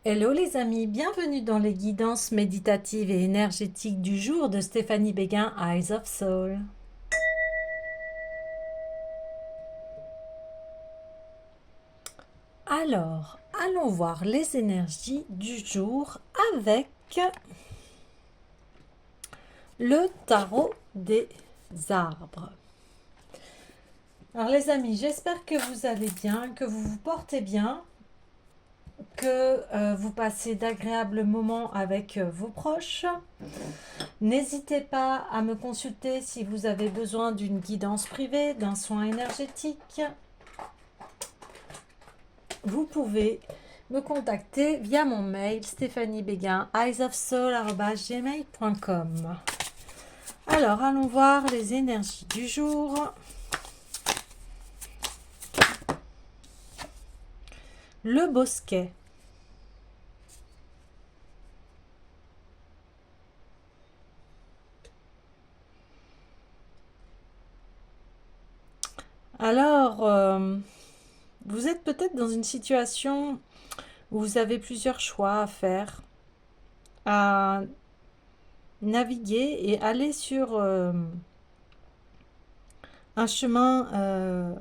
Hello les amis, bienvenue dans les guidances méditatives et énergétiques du jour de Stéphanie Béguin, Eyes of Soul. Alors, allons voir les énergies du jour avec le tarot des arbres. Alors les amis, j'espère que vous allez bien, que vous vous portez bien, que vous passez d'agréables moments avec vos proches. N'hésitez pas à me consulter si vous avez besoin d'une guidance privée, d'un soin énergétique. Vous pouvez me contacter via mon mail stephaniebéguin@eyesofsoul@gmail.com. Alors, allons voir les énergies du jour. Le bosquet. Alors, vous êtes peut-être dans une situation où vous avez plusieurs choix à faire, à naviguer et aller sur un chemin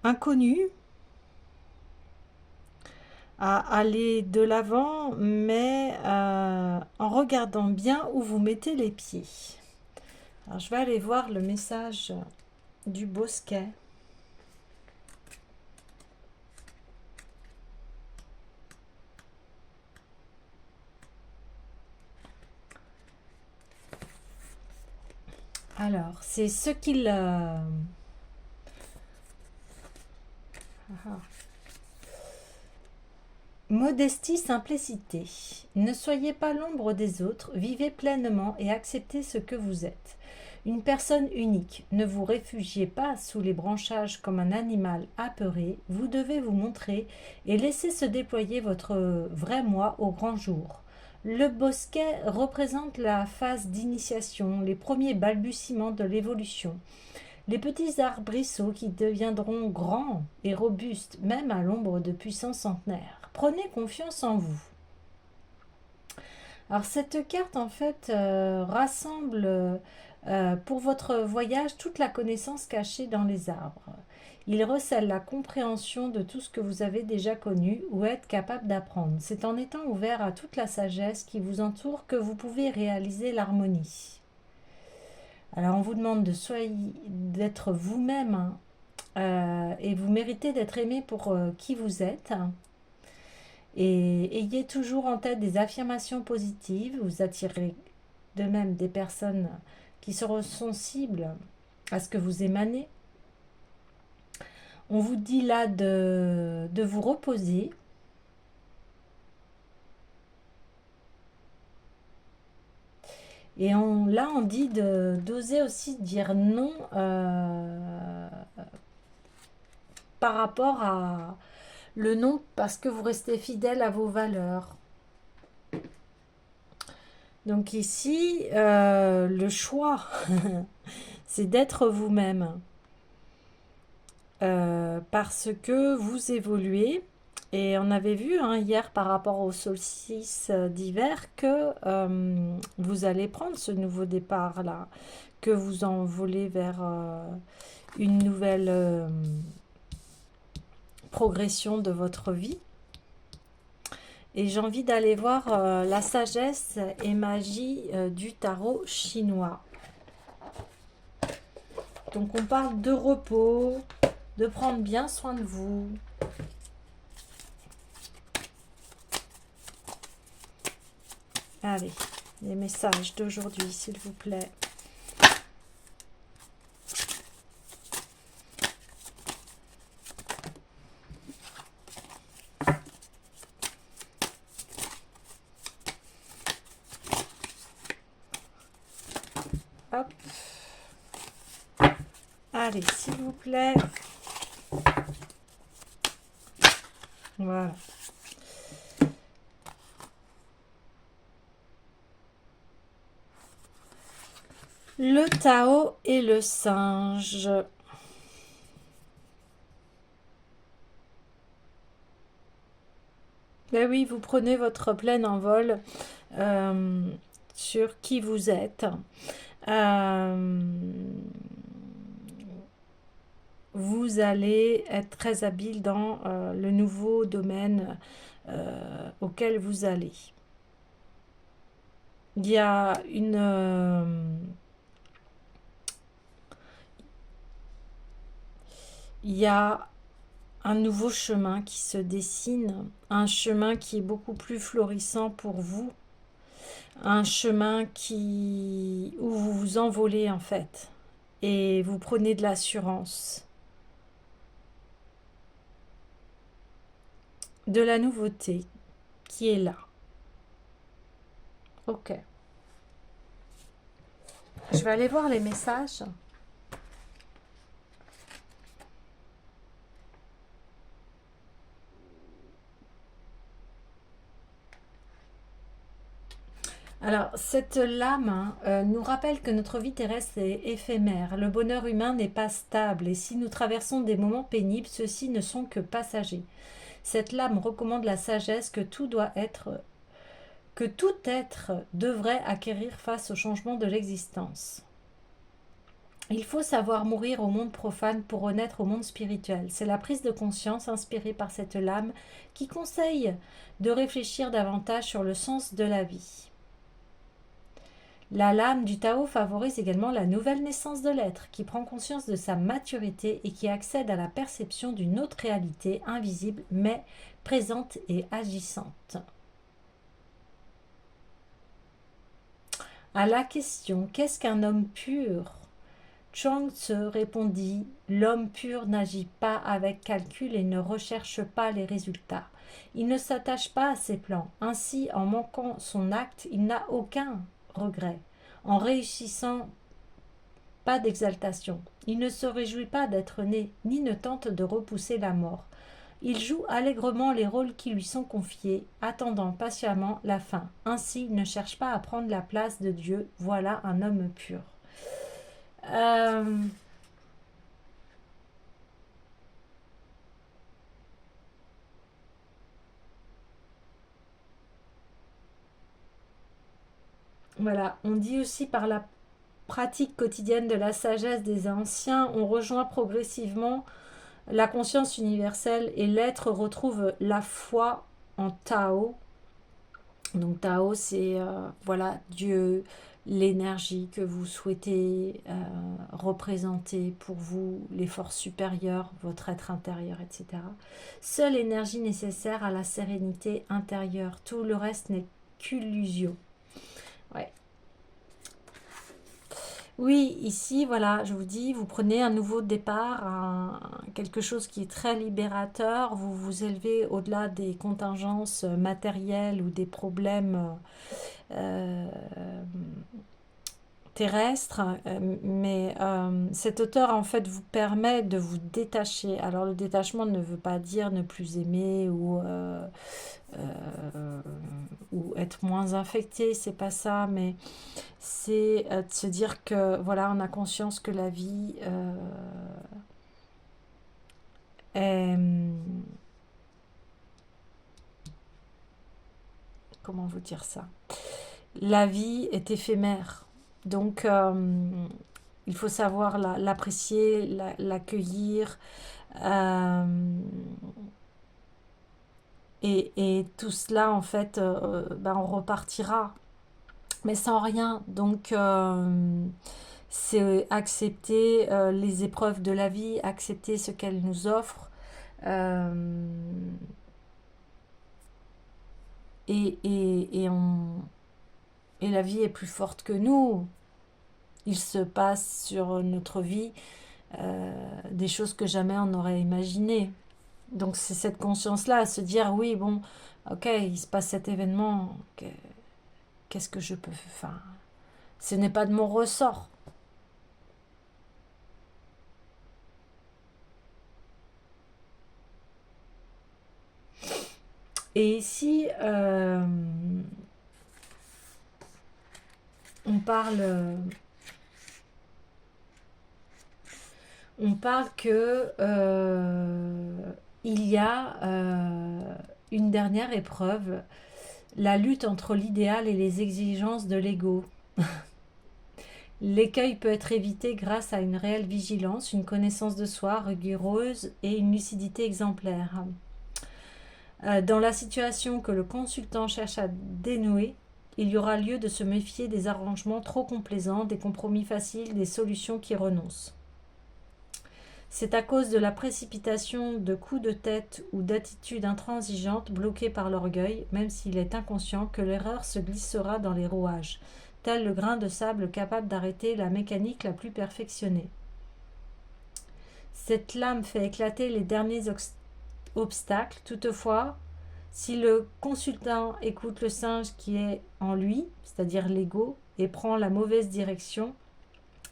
inconnu, à aller de l'avant, mais en regardant bien où vous mettez les pieds. Alors, je vais aller voir le message du bosquet. Alors, c'est ce qu'il... Modestie, simplicité. Ne soyez pas l'ombre des autres, vivez pleinement et acceptez ce que vous êtes. Une personne unique, ne vous réfugiez pas sous les branchages comme un animal apeuré, vous devez vous montrer et laisser se déployer votre vrai moi au grand jour. Le bosquet représente la phase d'initiation, les premiers balbutiements de l'évolution. Les petits arbrisseaux qui deviendront grands et robustes, même à l'ombre de puissants centenaires. Prenez confiance en vous. Alors cette carte en fait rassemble pour votre voyage toute la connaissance cachée dans les arbres. Il recèle la compréhension de tout ce que vous avez déjà connu ou êtes capable d'apprendre. C'est en étant ouvert à toute la sagesse qui vous entoure que vous pouvez réaliser l'harmonie. Alors on vous demande d'être vous-même, hein, et vous méritez d'être aimé pour qui vous êtes. Et ayez toujours en tête des affirmations positives. Vous attirez de même des personnes qui seront sensibles à ce que vous émanez. On vous dit là de vous reposer. Et là, on dit d'oser aussi dire non par rapport à le non parce que vous restez fidèle à vos valeurs. Donc ici, le choix, c'est d'être vous-même. Parce que vous évoluez. Et on avait vu hein, hier par rapport au solstice d'hiver que vous allez prendre ce nouveau départ-là, que vous envolez vers une nouvelle progression de votre vie. Et j'ai envie d'aller voir la sagesse et magie du tarot chinois. Donc on parle de repos, de prendre bien soin de vous. Allez, les messages d'aujourd'hui, s'il vous plaît. Hop. Allez, s'il vous plaît. Voilà. Le Tao et le singe. Ben oui, vous prenez votre plein envol euh, sur qui vous êtes. Euh, vous allez être très habile dans le nouveau domaine auquel vous allez. Il y a il y a un nouveau chemin qui se dessine, un chemin qui est beaucoup plus florissant pour vous, un chemin où vous vous envolez en fait et vous prenez de l'assurance, de la nouveauté qui est là. Ok. Je vais aller voir les messages. Alors, cette lame nous rappelle que notre vie terrestre est éphémère. Le bonheur humain n'est pas stable et si nous traversons des moments pénibles, ceux-ci ne sont que passagers. Cette lame recommande la sagesse que tout être devrait acquérir face au changement de l'existence. Il faut savoir mourir au monde profane pour renaître au monde spirituel. C'est la prise de conscience inspirée par cette lame qui conseille de réfléchir davantage sur le sens de la vie. La lame du Tao favorise également la nouvelle naissance de l'être, qui prend conscience de sa maturité et qui accède à la perception d'une autre réalité invisible mais présente et agissante. À la question qu'est-ce qu'un homme pur, Chuang Tzu répondit l'homme pur n'agit pas avec calcul et ne recherche pas les résultats. Il ne s'attache pas à ses plans. Ainsi, en manquant son acte, il n'a aucun regret. En réussissant, pas d'exaltation. Il ne se réjouit pas d'être né, ni ne tente de repousser la mort. Il joue allègrement les rôles qui lui sont confiés, attendant patiemment la fin. Ainsi, il ne cherche pas à prendre la place de Dieu. Voilà un homme pur. Euh, voilà, on dit aussi par la pratique quotidienne de la sagesse des anciens, on rejoint progressivement la conscience universelle et l'être retrouve la foi en Tao. Donc Tao, c'est voilà Dieu, l'énergie que vous souhaitez représenter pour vous, les forces supérieures, votre être intérieur, etc. Seule énergie nécessaire à la sérénité intérieure. Tout le reste n'est qu'illusion. Ouais. Oui, ici, voilà, je vous dis, vous prenez un nouveau départ, quelque chose qui est très libérateur, vous vous élevez au-delà des contingences matérielles ou des problèmes euh, terrestre, mais cette hauteur en fait vous permet de vous détacher. Alors le détachement ne veut pas dire ne plus aimer ou être moins infecté, c'est pas ça, mais c'est de se dire que voilà, on a conscience que la vie est, comment vous dire ça? La vie est éphémère, donc il faut savoir l'apprécier, l'accueillir. Euh, et tout cela, en fait, ben, on repartira, mais sans rien. Donc, c'est accepter les épreuves de la vie, accepter ce qu'elle nous offre. euh, et la vie est plus forte que nous. Il se passe sur notre vie des choses que jamais on n'aurait imaginées. Donc c'est cette conscience-là, à se dire, oui, bon, ok, il se passe cet événement, qu'est-ce que je peux faire? Enfin, ce n'est pas de mon ressort. Et ici, on parle, on parle que il y a Une dernière épreuve, la lutte entre l'idéal et les exigences de l'ego. L'écueil peut être évité grâce à une réelle vigilance, une connaissance de soi rigoureuse et une lucidité exemplaire. Dans la situation que le consultant cherche à dénouer, il y aura lieu de se méfier des arrangements trop complaisants, des compromis faciles, des solutions qui renoncent. C'est à cause de la précipitation, de coups de tête ou d'attitudes intransigeantes bloquées par l'orgueil, même s'il est inconscient, que l'erreur se glissera dans les rouages, tel le grain de sable capable d'arrêter la mécanique la plus perfectionnée. Cette lame fait éclater les derniers obstacles. Toutefois, si le consultant écoute le singe qui est en lui, c'est-à-dire l'ego, et prend la mauvaise direction,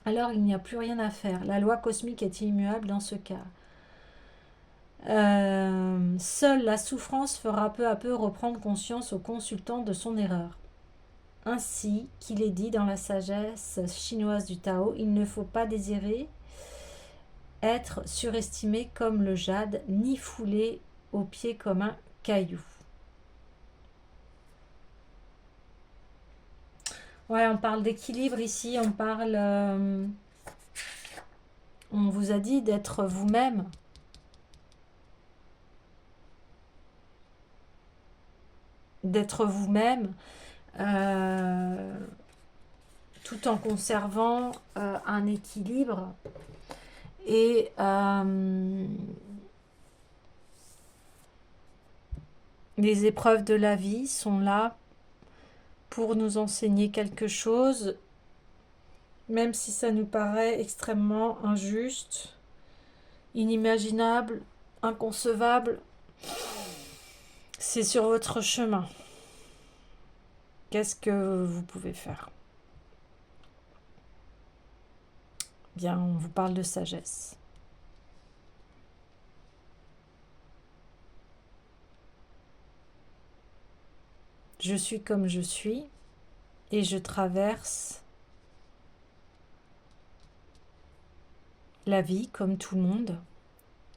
alors il n'y a plus rien à faire. La loi cosmique est immuable dans ce cas. Seule la souffrance fera peu à peu reprendre conscience au consultant de son erreur. Ainsi qu'il est dit dans la sagesse chinoise du Tao, il ne faut pas désirer être surestimé comme le jade, ni foulé aux pieds comme un caillou. Ouais, on parle d'équilibre ici, on vous a dit d'être vous-même. D'être vous-même tout en conservant un équilibre et les épreuves de la vie sont là pour nous enseigner quelque chose, même si ça nous paraît extrêmement injuste, inimaginable, inconcevable. C'est sur votre chemin. Qu'est-ce que vous pouvez faire? Bien, on vous parle de sagesse. Je suis comme je suis et je traverse la vie comme tout le monde.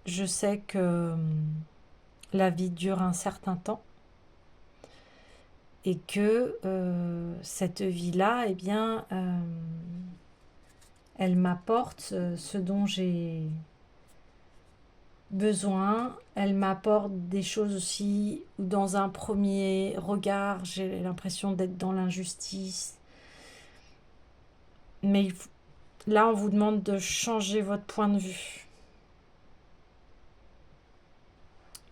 Je sais que la vie dure un certain temps et que cette vie-là, eh bien, elle m'apporte ce dont j'ai besoin. Elle m'apporte des choses aussi où dans un premier regard, j'ai l'impression d'être dans l'injustice. Mais là, on vous demande de changer votre point de vue.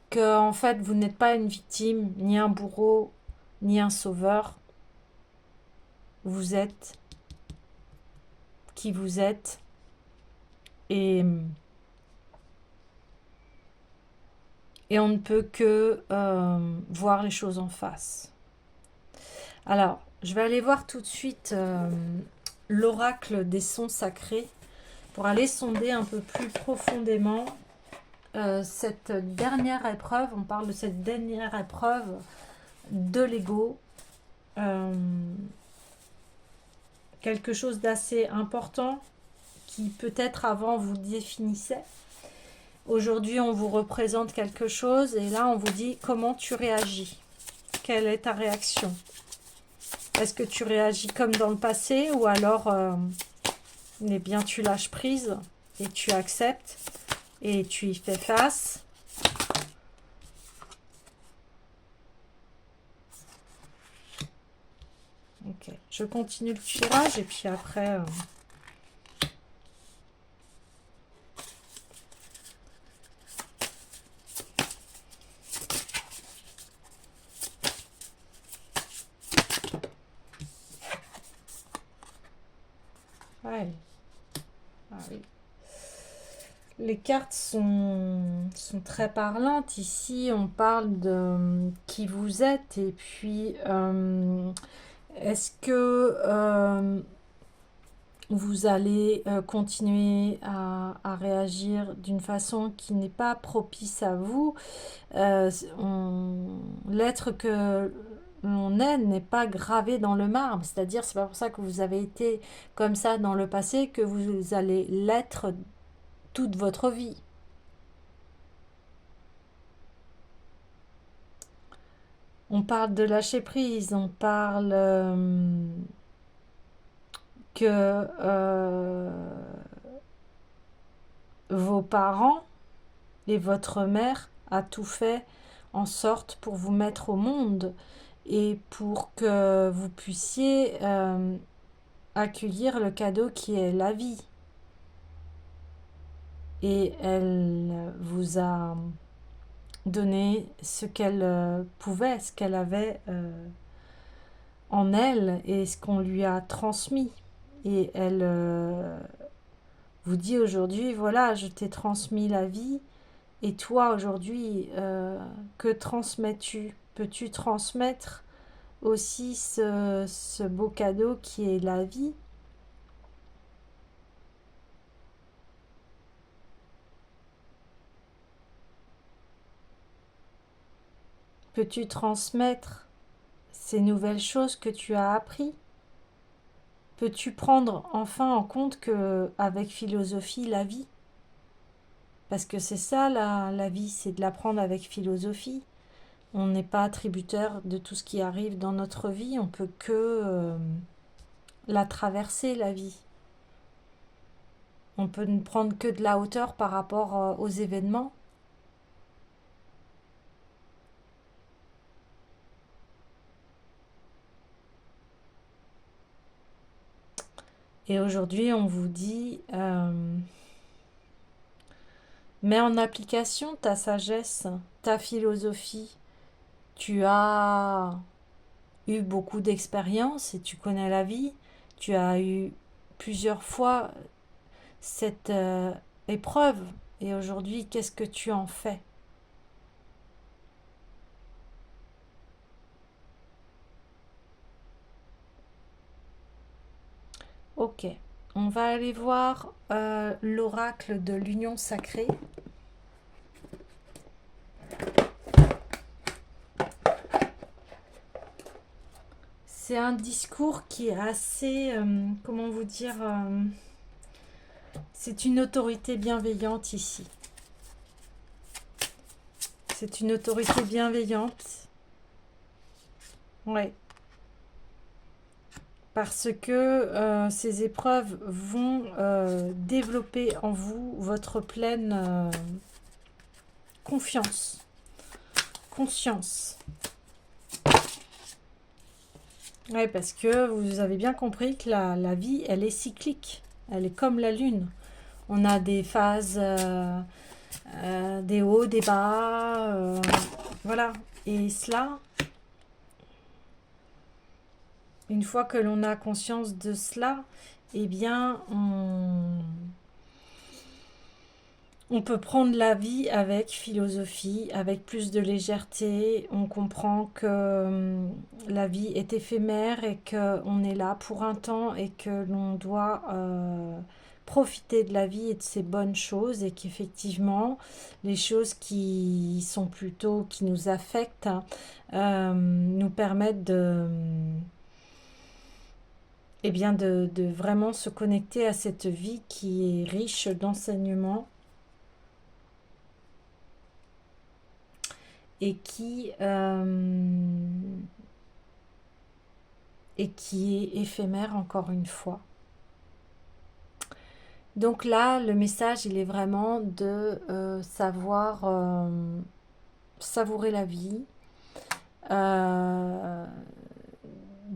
Que, en fait, vous n'êtes pas une victime, ni un bourreau, ni un sauveur. Vous êtes qui vous êtes. Et on ne peut que voir les choses en face. Alors, je vais aller voir tout de suite l'oracle des sons sacrés pour aller sonder un peu plus profondément cette dernière épreuve. On parle de cette dernière épreuve de l'ego. Quelque chose d'assez important qui peut-être avant vous définissait. Aujourd'hui, on vous représente quelque chose et là, on vous dit comment tu réagis. Quelle est ta réaction? Est-ce que tu réagis comme dans le passé ou alors eh bien, tu lâches prise et tu acceptes et tu y fais face? Ok, je continue le tirage et puis après... Ouais. Ah oui. Les cartes sont très parlantes. Ici, on parle de qui vous êtes et puis est-ce que vous allez continuer à réagir d'une façon qui n'est pas propice à vous. L'être que l'on est n'est pas gravé dans le marbre, c'est-à-dire c'est pas pour ça que vous avez été comme ça dans le passé que vous allez l'être toute votre vie. On parle de lâcher prise, on parle que vos parents et votre mère a tout fait en sorte pour vous mettre au monde et pour que vous puissiez accueillir le cadeau qui est la vie. Et elle vous a donné ce qu'elle pouvait, ce qu'elle avait en elle et ce qu'on lui a transmis. Et elle vous dit aujourd'hui, voilà, je t'ai transmis la vie. Et toi, aujourd'hui, que transmets-tu? Peux-tu transmettre aussi ce beau cadeau qui est la vie? Peux-tu transmettre ces nouvelles choses que tu as appris? Peux-tu prendre enfin en compte que avec philosophie la vie? Parce que c'est ça la vie, c'est de l'apprendre avec philosophie. On n'est pas tributaire de tout ce qui arrive dans notre vie, on peut que la traverser la vie. On peut ne prendre que de la hauteur par rapport aux événements. Et aujourd'hui, on vous dit, mets en application ta sagesse, ta philosophie. Tu as eu beaucoup d'expérience et tu connais la vie. Tu as eu plusieurs fois cette épreuve. Et aujourd'hui, qu'est-ce que tu en fais? Ok, on va aller voir l'oracle de l'union sacrée. C'est un discours qui est assez, comment vous dire, c'est une autorité bienveillante ici. C'est une autorité bienveillante. Ouais. Parce que ces épreuves vont développer en vous votre pleine confiance, conscience. Oui, parce que vous avez bien compris que la vie, elle est cyclique. Elle est comme la lune. On a des phases, des hauts, des bas. Voilà. Et cela, une fois que l'on a conscience de cela, eh bien, on peut prendre la vie avec philosophie, avec plus de légèreté. On comprend que la vie est éphémère et qu'on est là pour un temps et que l'on doit profiter de la vie et de ses bonnes choses et qu'effectivement, les choses qui sont plutôt, qui nous affectent, nous permettent eh bien de vraiment se connecter à cette vie qui est riche d'enseignements et qui est éphémère encore une fois. Donc là, le message, il est vraiment de savoir savourer la vie, euh,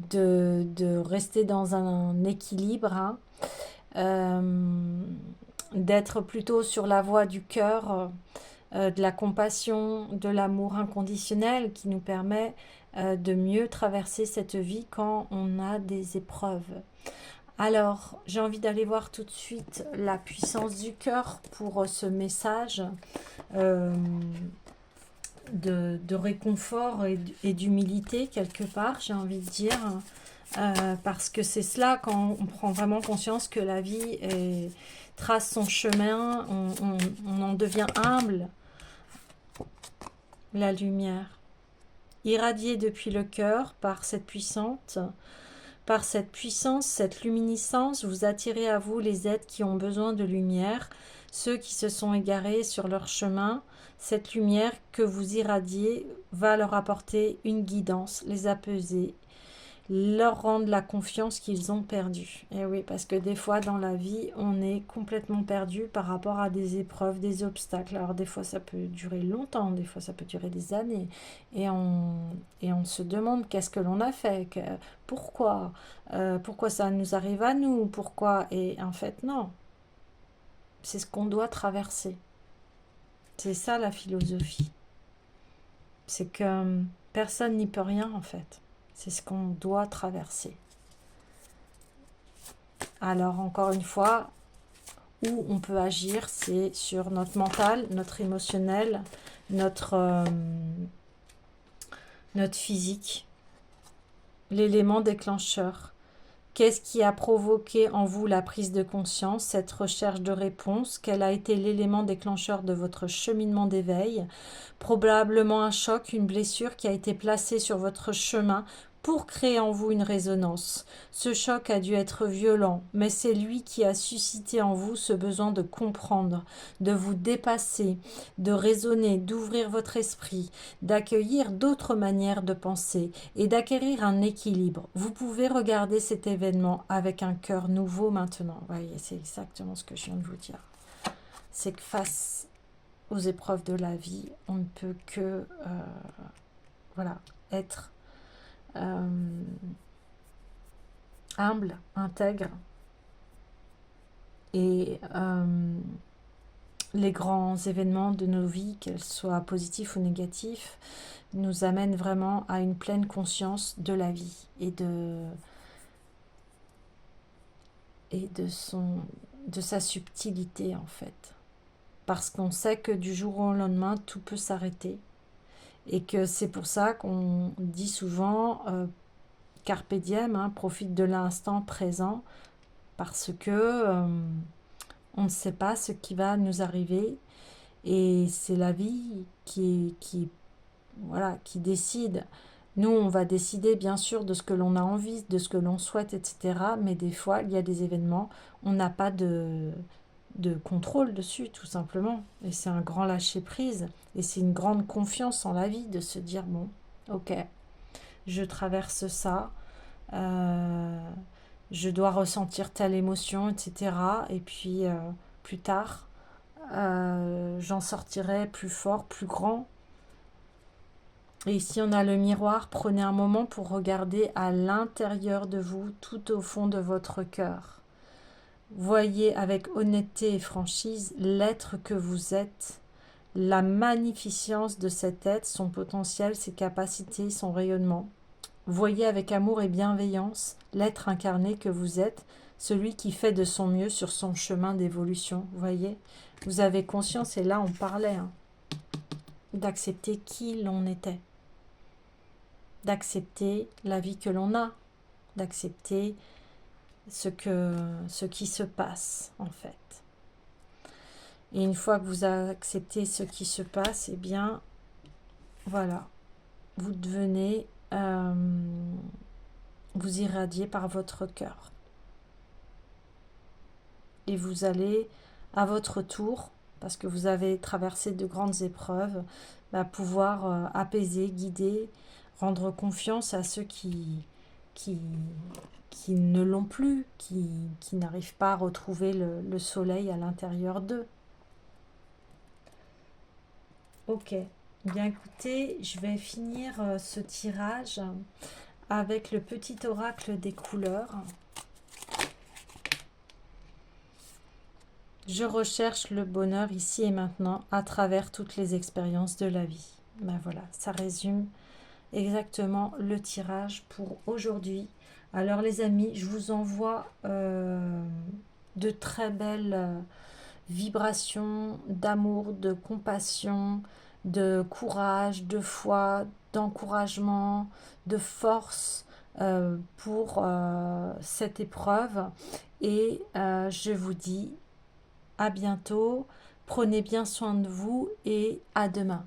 de rester dans un équilibre, hein, d'être plutôt sur la voie du cœur, de la compassion, de l'amour inconditionnel qui nous permet de mieux traverser cette vie quand on a des épreuves. Alors, j'ai envie d'aller voir tout de suite la puissance du cœur pour ce message de réconfort et d'humilité quelque part, j'ai envie de dire. Parce que c'est cela quand on prend vraiment conscience que la vie trace son chemin, on en devient humble. La lumière, irradiée depuis le cœur par cette puissance, cette luminescence, vous attirez à vous les êtres qui ont besoin de lumière, Ceux qui se sont égarés sur leur chemin, cette lumière que vous irradiez va leur apporter une guidance, les apaiser, leur rendre la confiance qu'ils ont perdue. Et oui, parce que des fois dans la vie, on est complètement perdu par rapport à des épreuves, des obstacles. Alors des fois ça peut durer longtemps, des fois ça peut durer des années. Et on se demande qu'est-ce que l'on a fait, pourquoi ça nous arrive à nous, pourquoi. Et en fait non, c'est ce qu'on doit traverser. C'est ça la philosophie. C'est que personne n'y peut rien en fait. C'est ce qu'on doit traverser. Alors encore une fois, où on peut agir, c'est sur notre mental, notre émotionnel, notre physique, l'élément déclencheur. Qu'est-ce qui a provoqué en vous la prise de conscience, cette recherche de réponse? Quel a été l'élément déclencheur de votre cheminement d'éveil? Probablement un choc, une blessure qui a été placée sur votre chemin pour créer en vous une résonance. Ce choc a dû être violent, mais c'est lui qui a suscité en vous ce besoin de comprendre, de vous dépasser, de raisonner, d'ouvrir votre esprit, d'accueillir d'autres manières de penser et d'acquérir un équilibre. Vous pouvez regarder cet événement avec un cœur nouveau maintenant. Vous voyez, c'est exactement ce que je viens de vous dire. C'est que face aux épreuves de la vie, on ne peut que voilà, être humble, intègre, et les grands événements de nos vies, qu'elles soient positifs ou négatifs, nous amènent vraiment à une pleine conscience de la vie et de sa subtilité en fait. Parce qu'on sait que du jour au lendemain, tout peut s'arrêter. Et que c'est pour ça qu'on dit souvent carpe diem, hein, profite de l'instant présent, parce que on ne sait pas ce qui va nous arriver. Et c'est la vie qui décide. Nous, on va décider bien sûr de ce que l'on a envie, de ce que l'on souhaite, etc. Mais des fois, il y a des événements, on n'a pas de contrôle dessus, tout simplement. Et c'est un grand lâcher-prise. Et c'est une grande confiance en la vie de se dire, bon, ok, je traverse ça, je dois ressentir telle émotion, etc. Et puis, plus tard, j'en sortirai plus fort, plus grand. Et ici, on a le miroir. Prenez un moment pour regarder à l'intérieur de vous, tout au fond de votre cœur. Voyez avec honnêteté et franchise l'être que vous êtes, la magnificence de cet être, son potentiel, ses capacités, son rayonnement. Voyez avec amour et bienveillance l'être incarné que vous êtes, celui qui fait de son mieux sur son chemin d'évolution. Voyez, vous avez conscience, et là on parlait, d'accepter qui l'on était, d'accepter la vie que l'on a, d'accepter ce qui se passe en fait. Et une fois que vous acceptez ce qui se passe, eh bien, voilà, vous devenez, vous irradiez par votre cœur. Et vous allez, à votre tour, parce que vous avez traversé de grandes épreuves, pouvoir apaiser, guider, rendre confiance à ceux qui ne l'ont plus, qui n'arrivent pas à retrouver le soleil à l'intérieur d'eux. Ok, bien écoutez, je vais finir ce tirage avec le petit oracle des couleurs. Je recherche le bonheur ici et maintenant à travers toutes les expériences de la vie. Ben voilà, ça résume exactement le tirage pour aujourd'hui. Alors les amis, je vous envoie de très belles vibrations d'amour, de compassion, de courage, de foi, d'encouragement, de force pour cette épreuve. Et je vous dis à bientôt, prenez bien soin de vous et à demain.